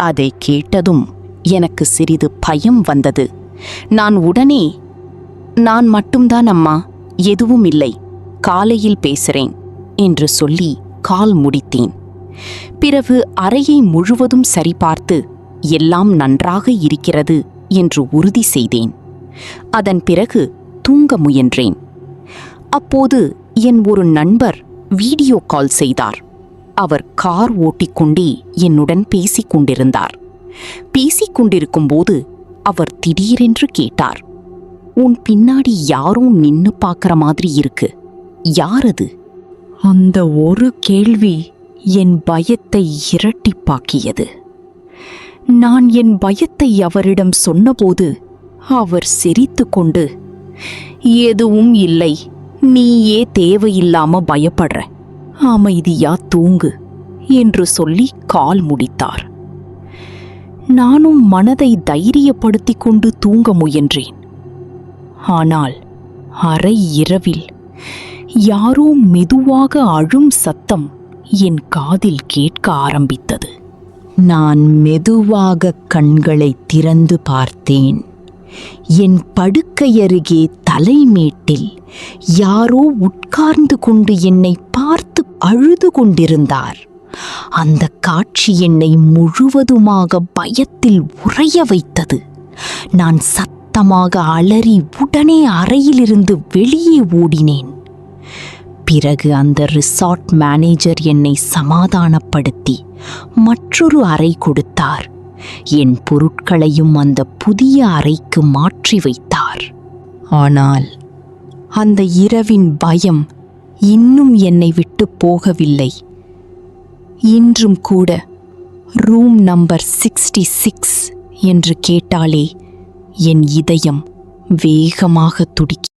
அதை கேட்டதும் எனக்கு சிறிது பயம் வந்தது. நான் உடனே, "நான் மட்டும்தான் அம்மா, எதுவும் இல்லை, காலையில் பேசுறேன்" என்று சொல்லி கால் முடித்தேன். பிறகு அறையை முழுவதும் சரிபார்த்து எல்லாம் நன்றாக இருக்கிறது என்று உறுதி செய்தேன். அதன் பிறகு தூங்க முயன்றேன். அப்போது என் ஒரு நண்பர் வீடியோ கால் செய்தார். அவர் கார் ஓட்டிக்கொண்டே என்னுடன் பேசிக் கொண்டிருந்தார். பேசிக் கொண்டிருக்கும்போது அவர் திடீரென்று கேட்டார், "உன் பின்னாடி யாரோ நின்னு பார்க்கற மாதிரி இருக்கு, யார் அது?" அந்த ஒரு கேள்வி என் பயத்தை இரட்டிப்பாக்கியது. நான் என் பயத்தை அவரிடம் சொன்னபோது அவர் சிரித்துக்கொண்டு, "எதுவும் இல்லை, நீயே தேவையில்லாம பயப்படுற, அமைதியா தூங்கு" என்று சொல்லி கால் முடித்தார். நானும் மனதை தைரியப்படுத்திக் கொண்டு தூங்க முயன்றேன். ஆனால் அரை இரவில் யாரோ மெதுவாக அழும் சத்தம் என் காதில் கேட்க ஆரம்பித்தது. நான் மெதுவாக கண்களை திறந்து பார்த்தேன். என் படுக்கையருகே தலைமேட்டில் யாரோ உட்கார்ந்து கொண்டு என்னை பார்த்து அழுது கொண்டிருந்தார். அந்த காட்சி என்னை முழுவதுமாக பயத்தில் உறைய வைத்தது. நான் சத்தமாக அலறி உடனே அறையிலிருந்து வெளியே ஓடினேன். பிறகு அந்த ரிசார்ட் மேனேஜர் என்னை சமாதானப்படுத்தி மற்றொரு அறை கொடுத்தார். என் பொருட்களையும் அந்த புதிய அறைக்கு மாற்றி வைத்தார். ஆனால் அந்த இரவின் பயம் இன்னும் என்னை விட்டு போகவில்லை. இன்றும் கூட ரூம் நம்பர் 66 என்று கேட்டாலே என் இதயம் வேகமாக துடிக்கும்.